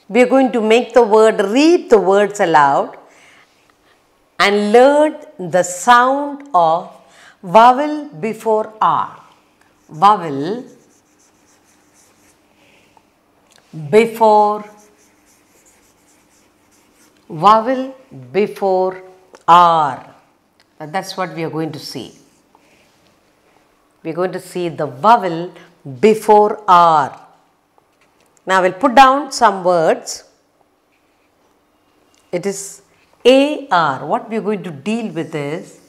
we are going to make the word, read the words aloud and learn the sound of vowel before R. Vowel before R. That's what we are going to see. We are going to see the vowel before R. Now, I will put down some words. It is AR. What we are going to deal with is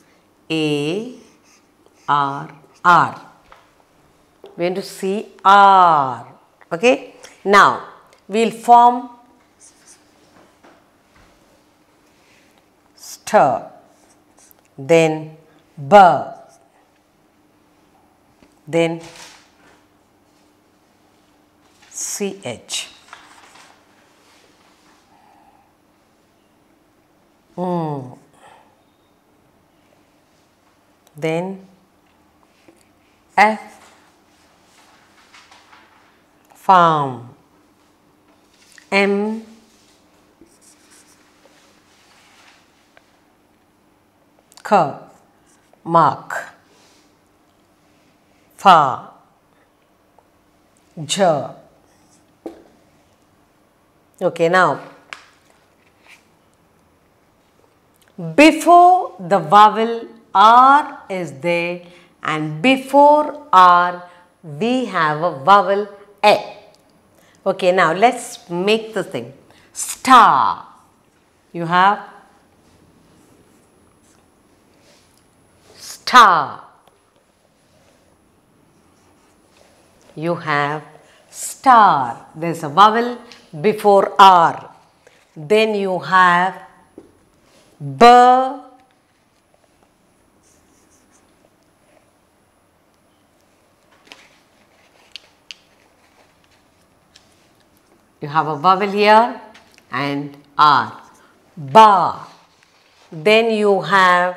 AR. We are going to see R. Okay. Now, we will form stir, then b, then ch. Then f, farm, m, mark, fa, j. Okay, now before the vowel R is there and before R we have a vowel A. Okay, now let's make the thing. Star. You have star. You have star. There is a vowel before R. Then you have b, you have a vowel here and R. Ba. Then you have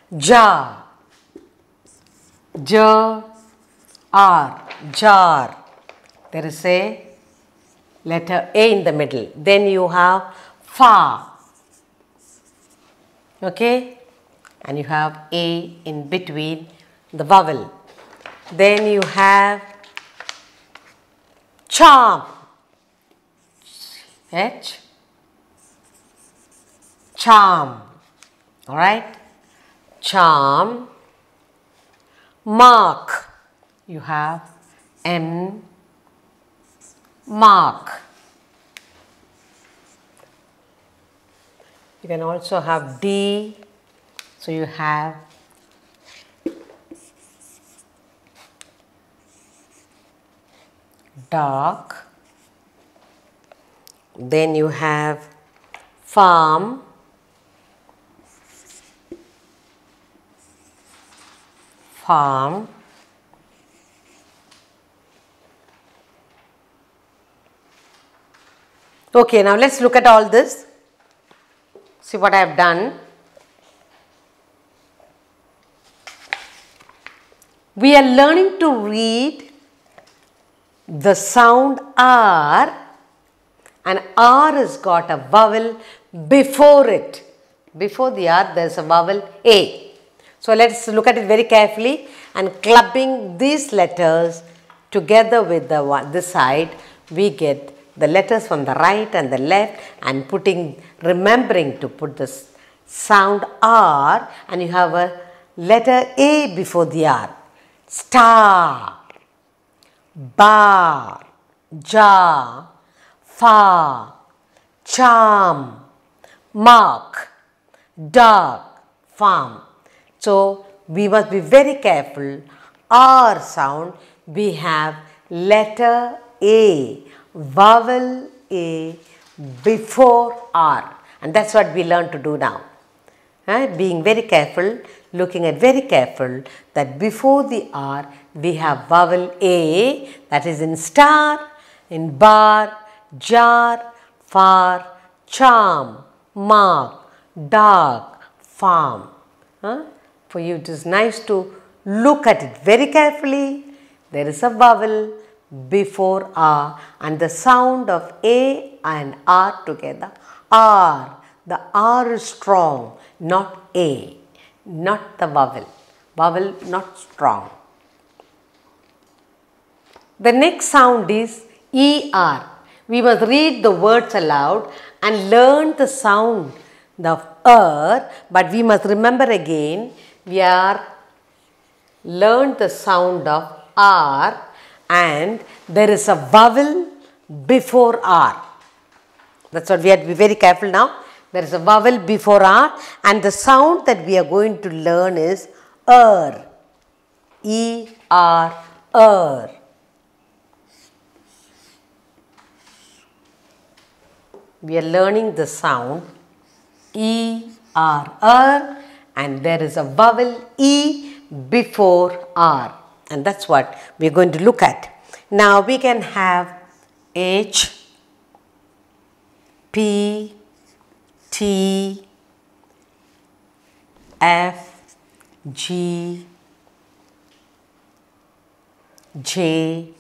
ja. J, R. Jar. There is a letter A in the middle. Then you have fa. Okay. And you have A in between the vowel. Then you have charm. H. Charm. Alright. Charm. Mark. You have M. Mark. You can also have D. So you have dark. Then you have farm. Farm. Okay, now let's look at all this. See what I have done. We are learning to read the sound R, and R has got a vowel before it. Before the R there is a vowel A. So let's look at it very carefully, and clubbing these letters together with the one, this side, we get the letters from the right and the left, and remembering to put the sound R, and you have a letter A before the R. Star, bar, jar, fa, charm, mark, dark, farm. So we must be very careful. R sound, we have letter A, vowel A before R, and that's what we learn to do now. Being very careful, looking at very careful that before the R we have vowel A, that is in star, in bar, jar, far, charm, mark, dark, farm. For you it is nice to look at it very carefully. There is a vowel before R, and the sound of A and R together, R. The R is strong, not A, not the vowel. Vowel not strong. The next sound is ER. We must read the words aloud and learn the sound of but we must remember again, we are learned the sound of R and there is a vowel before R. That's what we have to be very careful now. There is a vowel before R and the sound that we are going to learn is E-R. We are learning the sound E-R, and there is a vowel E before R, and that's what we are going to look at. Now we can have H, P, T, F, G, J,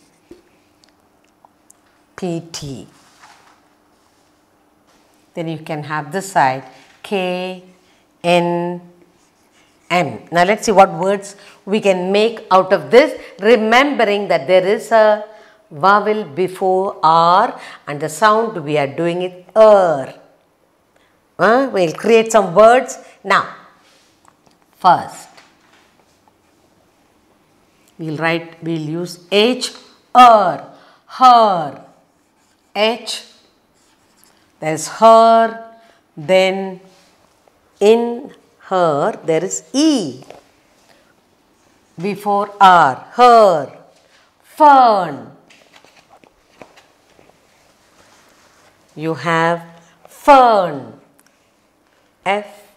P, T. Then you can have this side K, N, M. Now let's see what words we can make out of this, remembering that there is a vowel before R and the sound we are doing it We'll create some words now. First, we'll use H, her, H, there is her, then in her there is E before R, her, fern, you have fern, F,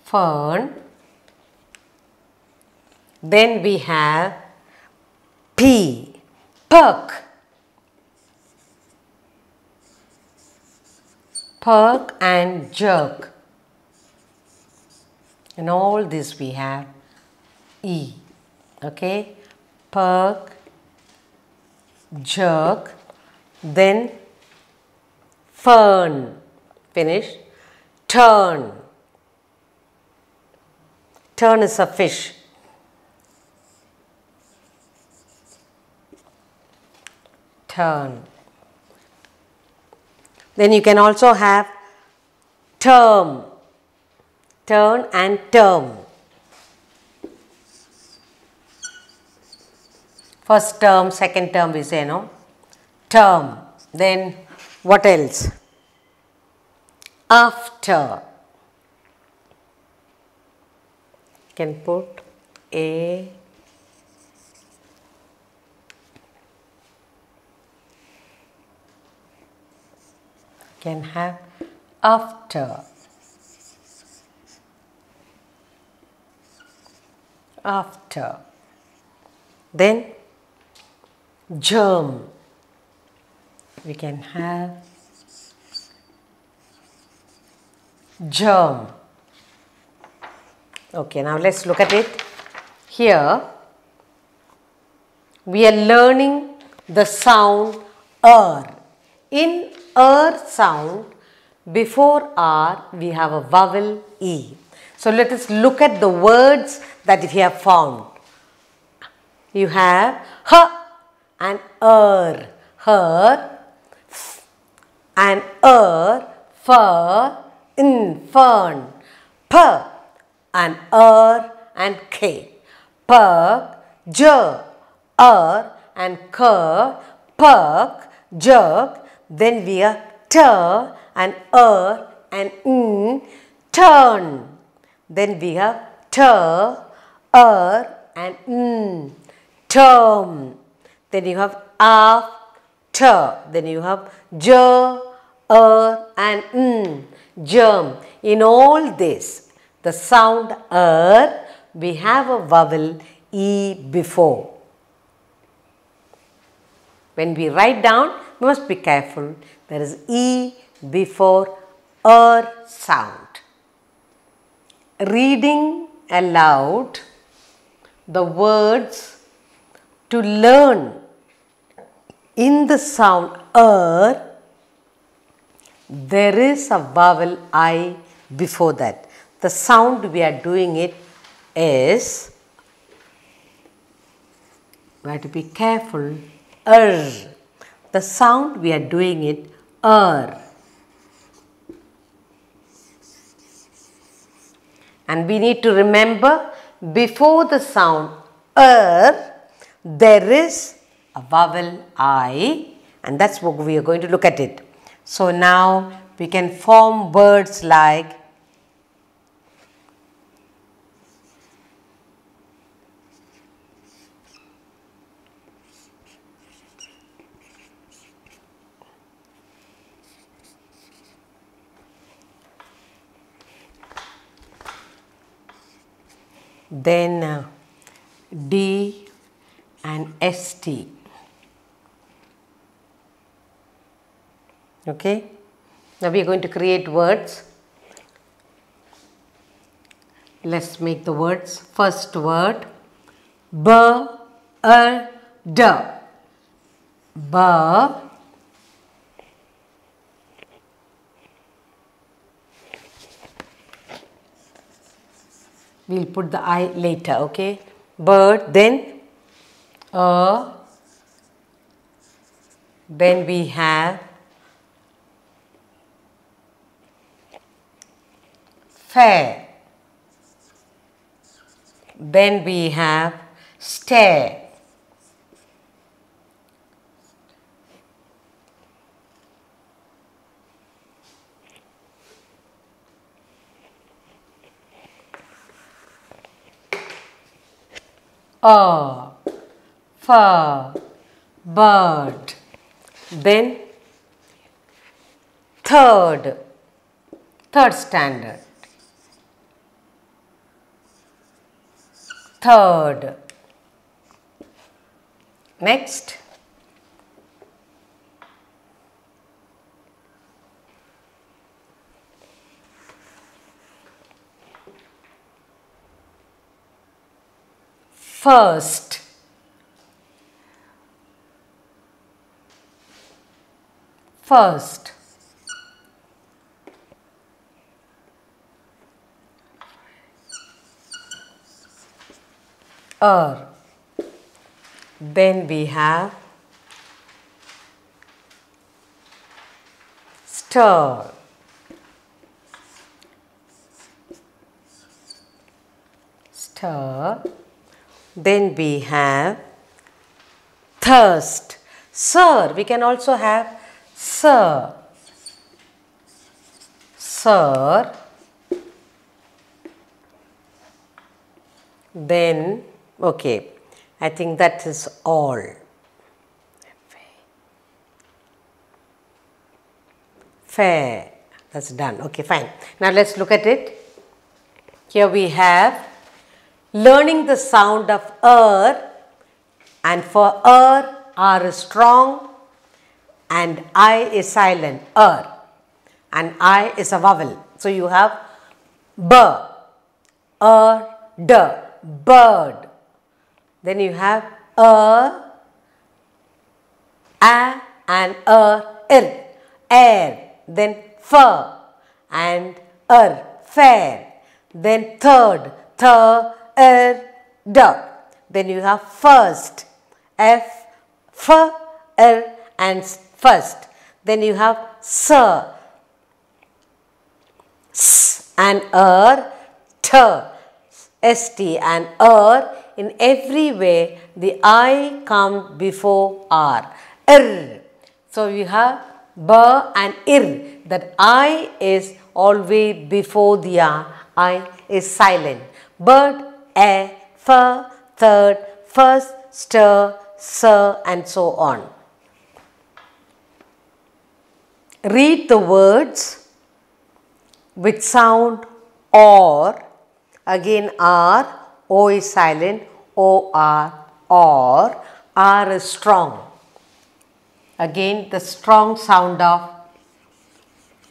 fern, then we have P, perk, perk and jerk. In all this we have E, okay, perk, jerk, then fern, finish, turn, turn is a fish, turn. Then you can also have term, turn and term. First term, second term we say, no? Term. Then what else? After. You can put A, can have after, after, then germ, we can have germ. Okay, now let's look at it. Here we are learning the sound In sound, before R we have a vowel E. So let us look at the words that we have found. You have h and her, and fur, fern, p and and k, perk, and perk, jerk. Then we are and turn. Then we have and term. Then you have after. Then you have and germ. In all this, the sound we have a vowel E before. When we write down, we must be careful. There is E before sound. Reading aloud the words to learn in the sound there is a vowel I before that. The sound we are doing it is, we have to be careful, The sound we are doing it, And we need to remember, before the sound there is a vowel I, and that's what we are going to look at it. So now we can form words like then D and ST. Okay. Now we are going to create words. Let's make the words. First word, bird. Bird. We'll put the I later, okay? Bird, then we have fair. Then we have stare. Fur, bird. Then third standard. Third. Next. First. First. Then we have stir. Stir. Then we have thirst. Sir, we can also have sir. Sir. Then, okay, I think that is all. Fair. That's done. Okay, fine. Now let's look at it. Here we have learning the sound of and for R is strong and I is silent, and I is a vowel. So you have b, d, bird. Then you have a and ir, air. Then fur and fair. Then third, d. Then you have first, f, and first. Then you have sir, s and st and in every way the I come before R. So you have b and ir, that I is always before the R. I is silent. Bird, a, fur, third, first, stir, sir, and so on. Read the words with sound or. Again R, O is silent, O-R, or. R is strong. Again the strong sound of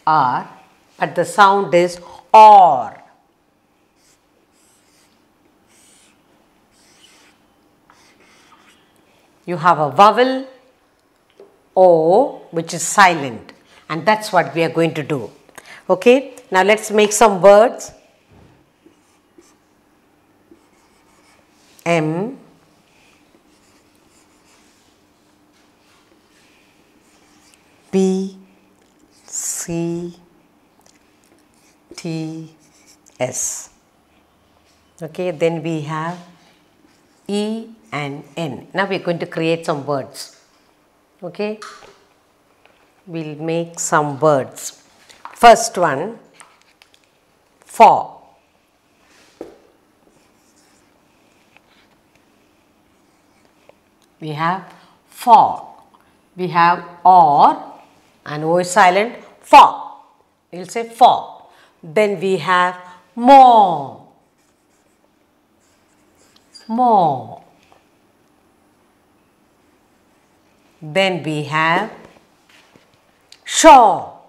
R, but the sound is or. you have a vowel O which is silent, and that's what we are going to do. Okay, now let's make some words. M, B, C, T, S. Okay, then we have E and N. Now we are going to create some words. Okay, we'll make some words. First one, for. We have for. We have or, and O is silent, for. We'll say for. Then we have more. More. Then we have sure.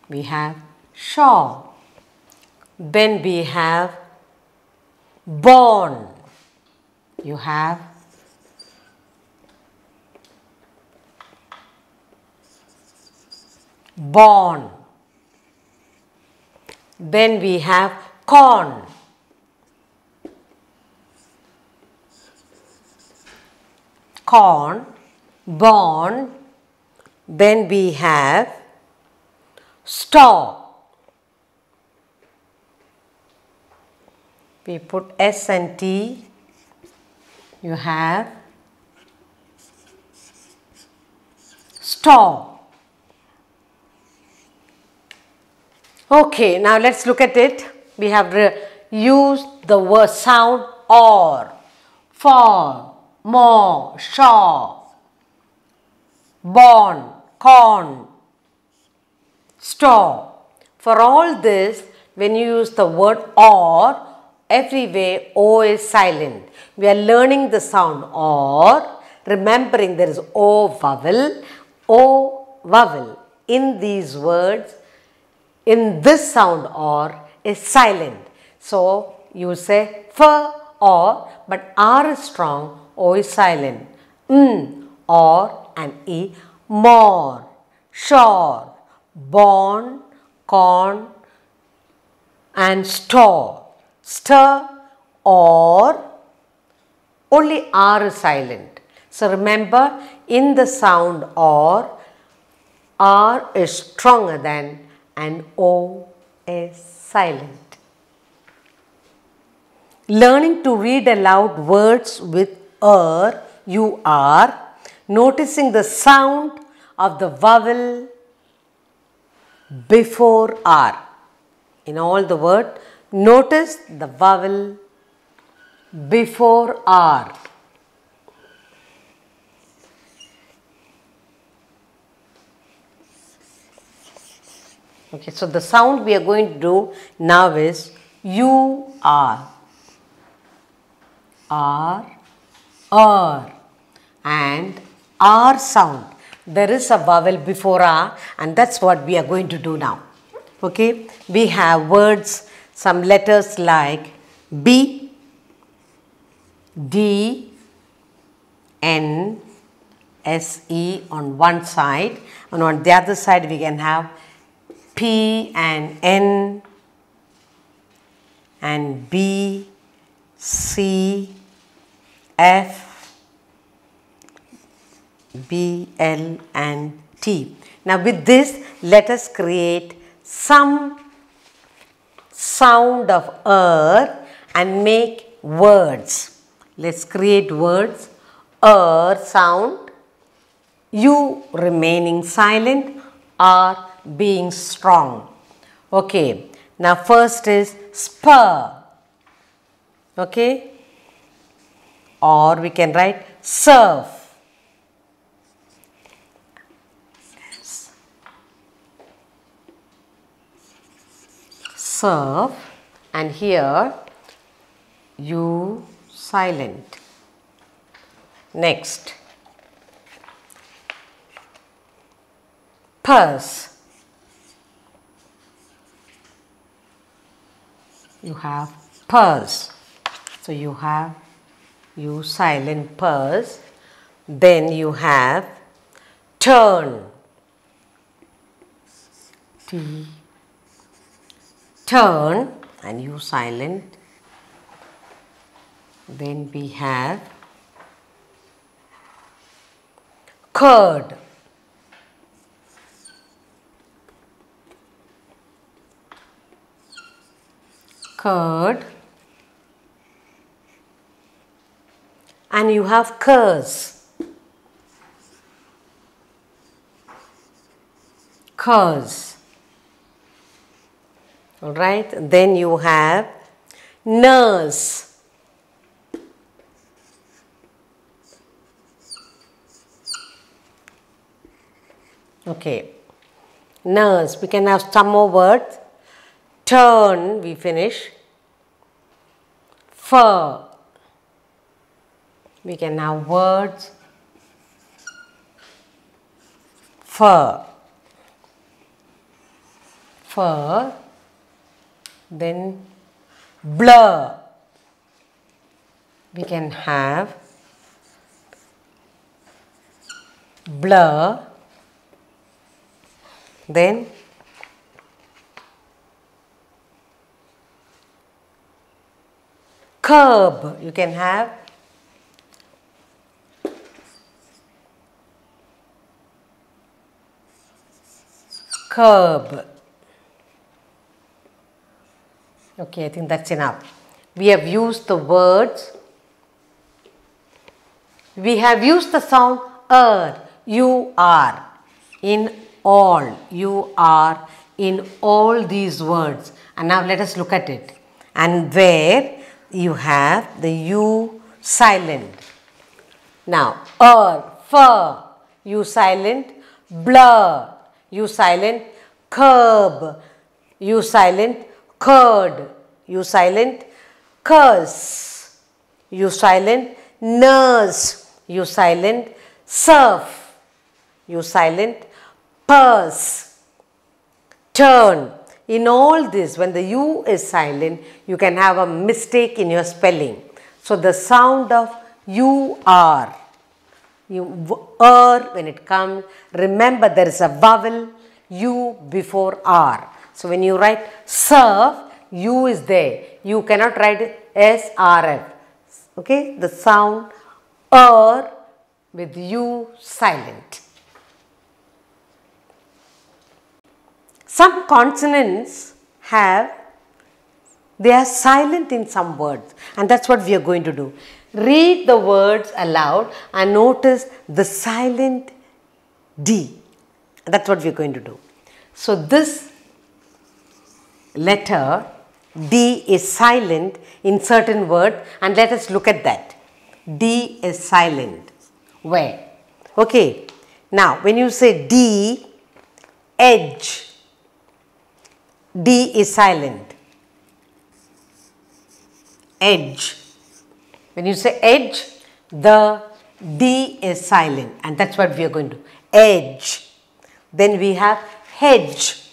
We have sure. Then we have born. You have born. Then we have corn. Corn, born. Then we have store. We put S and T. You have store. Okay, now let's look at it. We have used the word sound or, for, more, sure, born, corn, store. For all this, when you use the word or, everywhere O is silent. We are learning the sound or, remembering there is O vowel in these words. In this sound or is silent. So you say for or, but R is strong, O is silent. Or and E, more, sure, born, corn, and store. Stir or, only R is silent. So remember, in the sound or, R is stronger than and O is silent. Learning to read aloud words with you are noticing the sound of the vowel before R. In all the word, notice the vowel before R. Okay, so the sound we are going to do now is you are, and R sound. There is a vowel before R, and that's what we are going to do now. Okay, we have words, some letters like B, D, N, S, E on one side, and on the other side we can have P and N and B, C, F, B, L and T. Now with this, let us create some sound of and make words. Let's create words. Sound, U remaining silent, R being strong. Okay, now first is spur. Okay, or we can write surf. Surf, and here U silent. Next, purse. You have purse. So you have U silent purse. Then you have turn. T. Turn and U silent. Then we have curd. Curd. And you have curse. Curse. Alright. Then you have nurse. Okay. Nurse. We can have some more words. Turn. We finish. Fur. We can have words. Fur. Fur. Then blur. We can have blur. Then curb. You can have curb. Okay, I think that's enough. We have used the words. We have used the sound you are in all. You are in all these words. And now let us look at it. And where you have the U silent. Now, fur, U silent, blur, U silent, curb, U silent, curd, U silent, curse, U silent, nurse, U silent, surf, U silent, purse, turn. In all this, when the U is silent, you can have a mistake in your spelling. So, the sound of you are, when it comes, remember there is a vowel U before R. So, when you write surf, U is there. You cannot write SRF. Okay, the sound with U silent. Some consonants they are silent in some words, and that's what we are going to do. Read the words aloud and notice the silent D. That's what we are going to do. So, this letter D is silent in certain words, and let us look at that. D is silent. Where? Okay. Now, when you say D, edge, D is silent. Edge. When you say edge, the D is silent, and that's what we are going to do. Edge. Then we have hedge.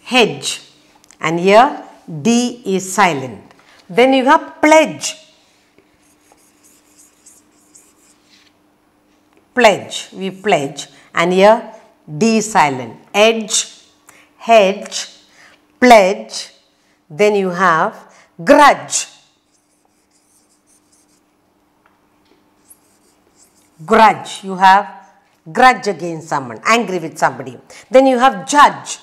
Hedge. And here D is silent. Then you have pledge. Pledge. We pledge. And here D is silent. Edge, hedge, pledge. Then you have grudge. Grudge. You have grudge against someone, angry with somebody. Then you have judge.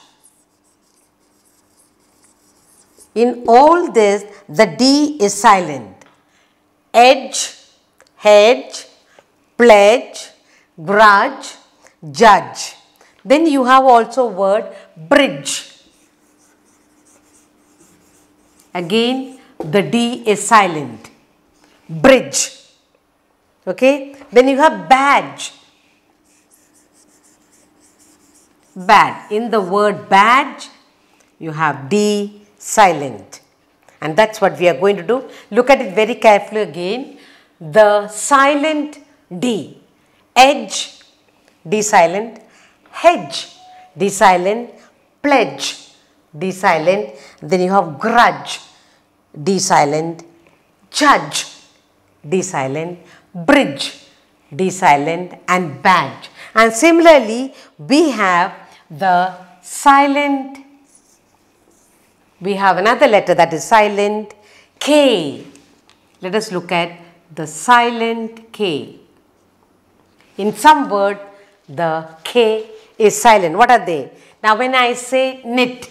In all this, the D is silent. Edge, hedge, pledge, grudge, judge. Then you have also word bridge. Again, the D is silent. Bridge. Okay. Then you have badge. Bad. In the word badge, you have D silent. And that's what we are going to do. Look at it very carefully again. The silent D. Edge, D silent. Hedge, D silent. Pledge, D silent. Then you have grudge, D silent. Judge, D silent. Bridge, D silent. And badge. And similarly, we have the silent, we have another letter that is silent K. Let us look at the silent K. In some word, the K is silent. What are they? Now, when I say knit,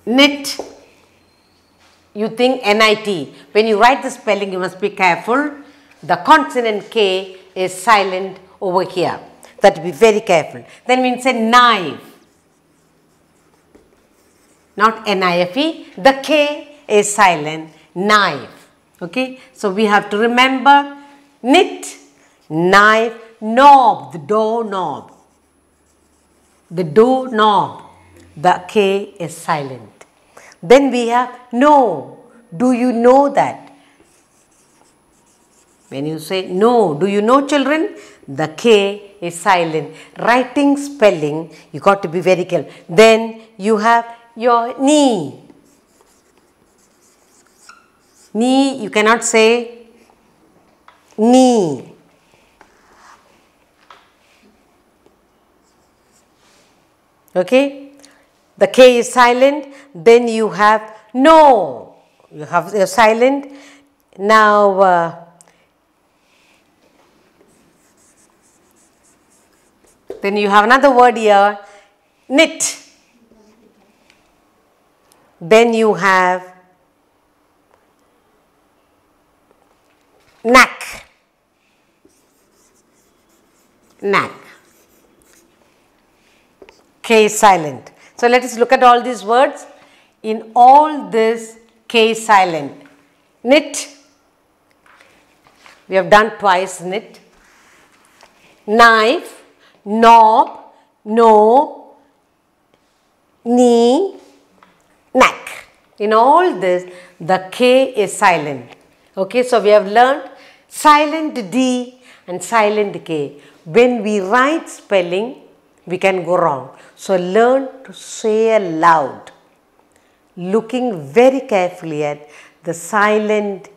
knit, you think NIT. When you write the spelling, you must be careful. The consonant K is silent over here. That be very careful. Then when you say knife, not NIFE, the K is silent, knife. Okay, so we have to remember knit, knife, knob, the door knob. The door knob, the K is silent. Then we have know. Do you know that? When you say no, do you know, children? The K is silent. Writing, spelling, you got to be very careful. Then you have your knee. Knee, you cannot say knee. Okay? The K is silent. Then you have no. You have your silent. Now, then you have another word here, knit. Then you have knack. Knack. K is silent. So let us look at all these words. In all this, K is silent. Knit. We have done twice knit. Knife. Knob, no, knee, neck. In all this, the K is silent. Okay, so we have learned silent D and silent K. When we write spelling, we can go wrong. So learn to say aloud, looking very carefully at the silent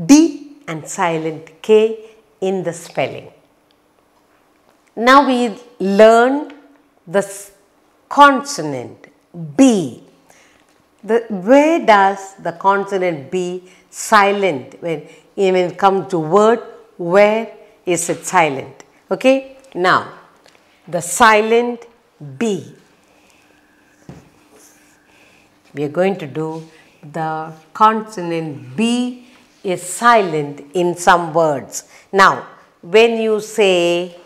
D and silent K in the spelling. Now we learn the consonant B. Where does the consonant B silent? When it comes to word, where is it silent? Okay. Now, the silent B. We are going to do the consonant B is silent in some words. Now, when you say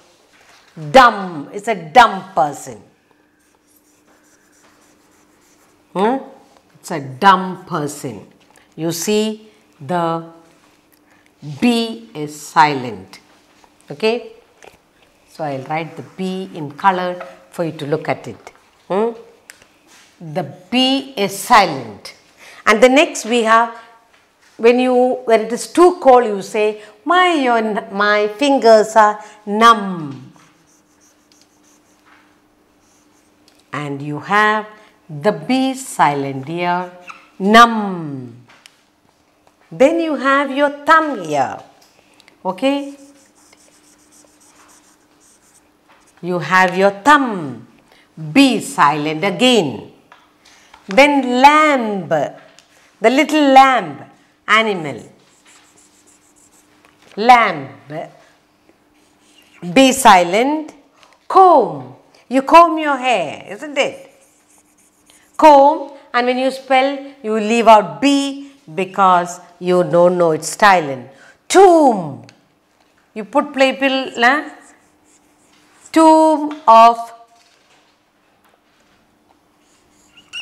dumb, it's a dumb person. It's a dumb person. You see the B is silent. Okay. So I'll write the B in color for you to look at it. The B is silent. And the next we have, when it is too cold, you say, my fingers are numb. And you have the B silent here, numb. Then you have your thumb here. Okay. You have your thumb, B silent again. Then lamb, the little lamb, animal. Lamb, B silent. Comb, you comb your hair, isn't it? Comb, and when you spell, you leave out B because you don't know it's silent. Tomb, you put playbill, tomb of,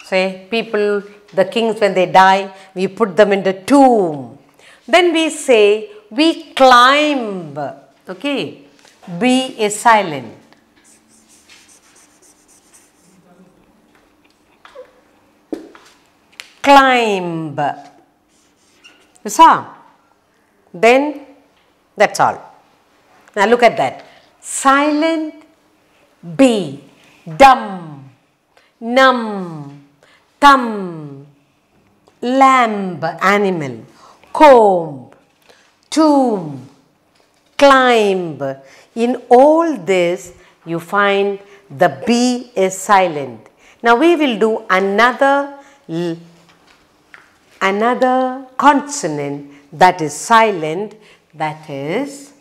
say, people, the kings when they die, we put them in the tomb. Then we say, we climb, okay, B is silent. Climb. You saw? Then that's all. Now look at that. Silent B, dumb. num, thumb, lamb, animal, comb, tomb, climb. In all this, you find the B is silent. Now we will do another consonant that is silent, that is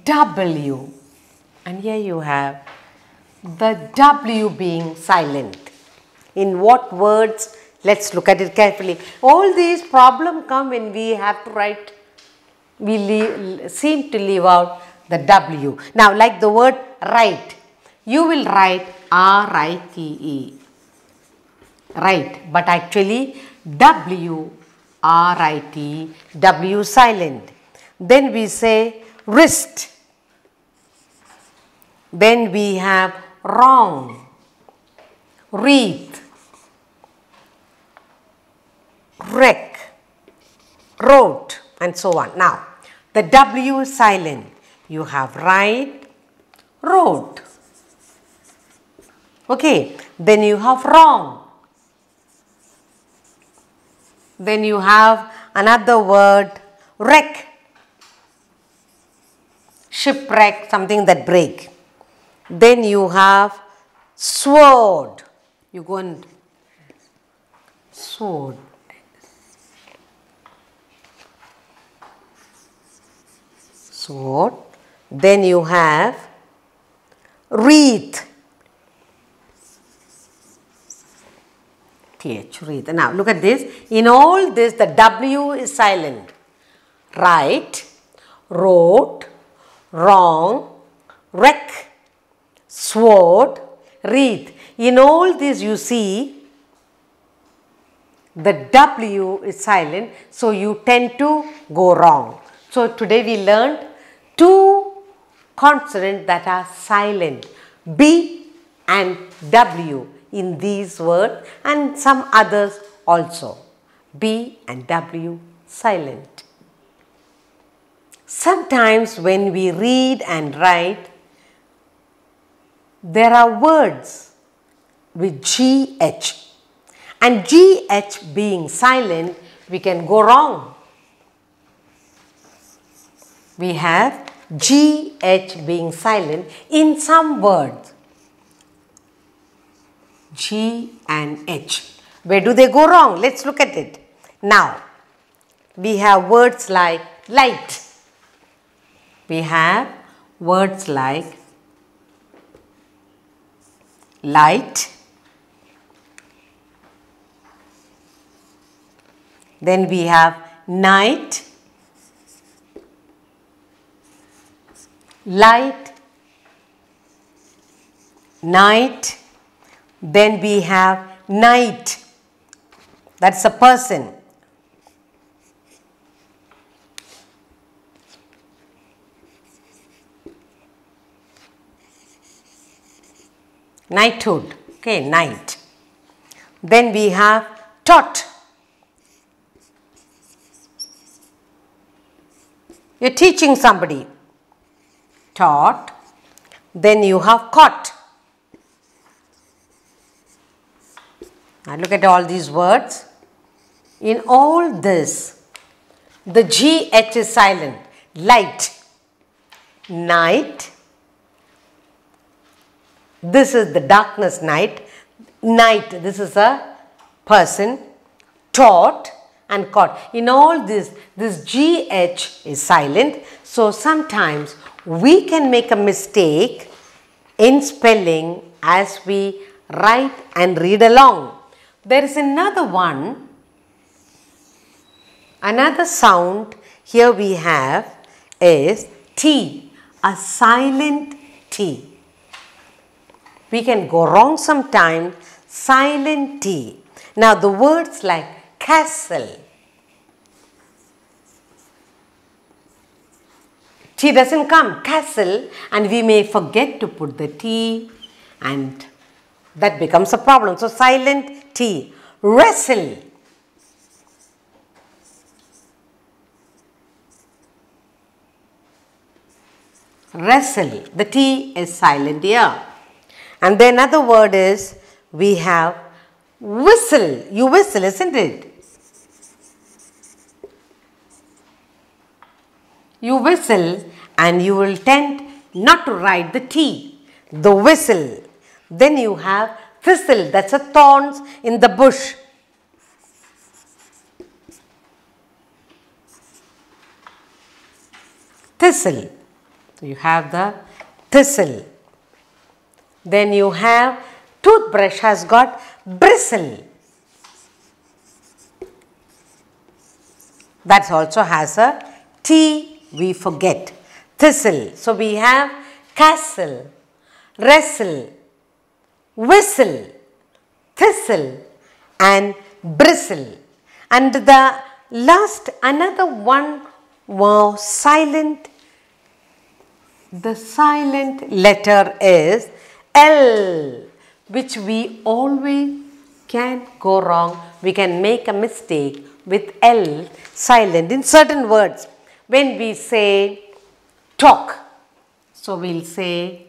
W. And here you have the W being silent. In what words? Let's look at it carefully. All these problems come when we have to write, we seem to leave out the W. Now, like the word write, you will write R-I-T-E, right, but actually W-R-I-T, W silent. Then we say wrist. Then we have wrong, wreath, wreck, wrote, and so on. Now, the W is silent. You have write, wrote. Okay, then you have wrong. Then you have another word, wreck, shipwreck, something that break. Then you have sword. You go and sword. Sword. Then you have wreath. TH, wreath. Now look at this. In all this, the W is silent. Write, wrote, wrong, wreck, sword, wreath. In all this, you see the W is silent, so you tend to go wrong. So today we learned two consonants that are silent, B and W in these words, and some others also. B and W silent. Sometimes when we read and write, there are words with GH, and GH being silent, we can go wrong. We have GH being silent in some words. G and H. Where do they go wrong? Let's look at it. Now, we have words like light. We have words like light. Then we have night, light, night. Then we have night. That's a person. Knighthood. Okay, night. Then we have taught. You're teaching somebody. Taught. Then you have caught. Now look at all these words. In all this, the GH is silent. Light, night. This is the darkness night. Night, this is a person. Taught and caught. In all this GH is silent. So sometimes we can make a mistake in spelling as we write and read along. There is another one, another sound here we have is T, a silent T. We can go wrong sometimes, silent T. Now the words like castle, T doesn't come, castle, and we may forget to put the T and that becomes a problem. So silent T. Wrestle. Wrestle. The T is silent here. And the another word is, we have whistle. You whistle, isn't it? You whistle and you will tend not to write the T. The whistle. Then you have thistle. That's a thorns in the bush. Thistle. You have the thistle. Then you have toothbrush has got bristle. That also has a T. We forget. Thistle. So we have castle, wrestle, whistle, thistle and bristle. And the last, another one was silent. The silent letter is L, which we always can go wrong. We can make a mistake with L silent in certain words. When we say talk, so we'll say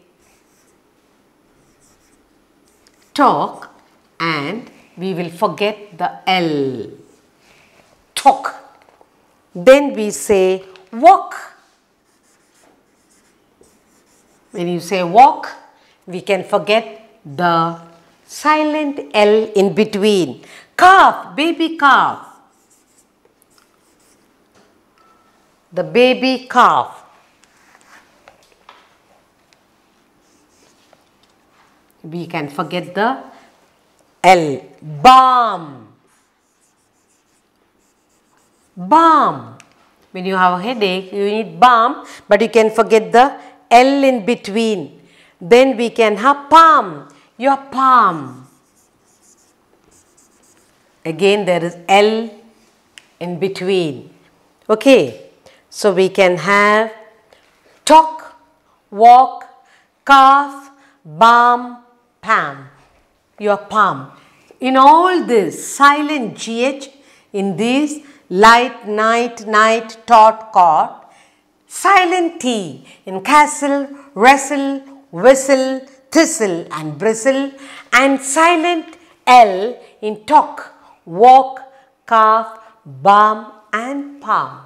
talk and we will forget the L. Talk. Then we say walk. When you say walk, we can forget the silent L in between. Calf, baby calf. The baby calf. We can forget the L. Balm. Balm. When you have a headache, you need balm, but you can forget the L in between. Then we can have palm. Your palm. Again there is L in between. Okay. So we can have talk, walk, calf, balm, palm. Your palm. In all this, silent GH in these light, night, night, taught, caught. Silent T in castle, wrestle, whistle, thistle and bristle. And silent L in talk, walk, calf, balm and palm.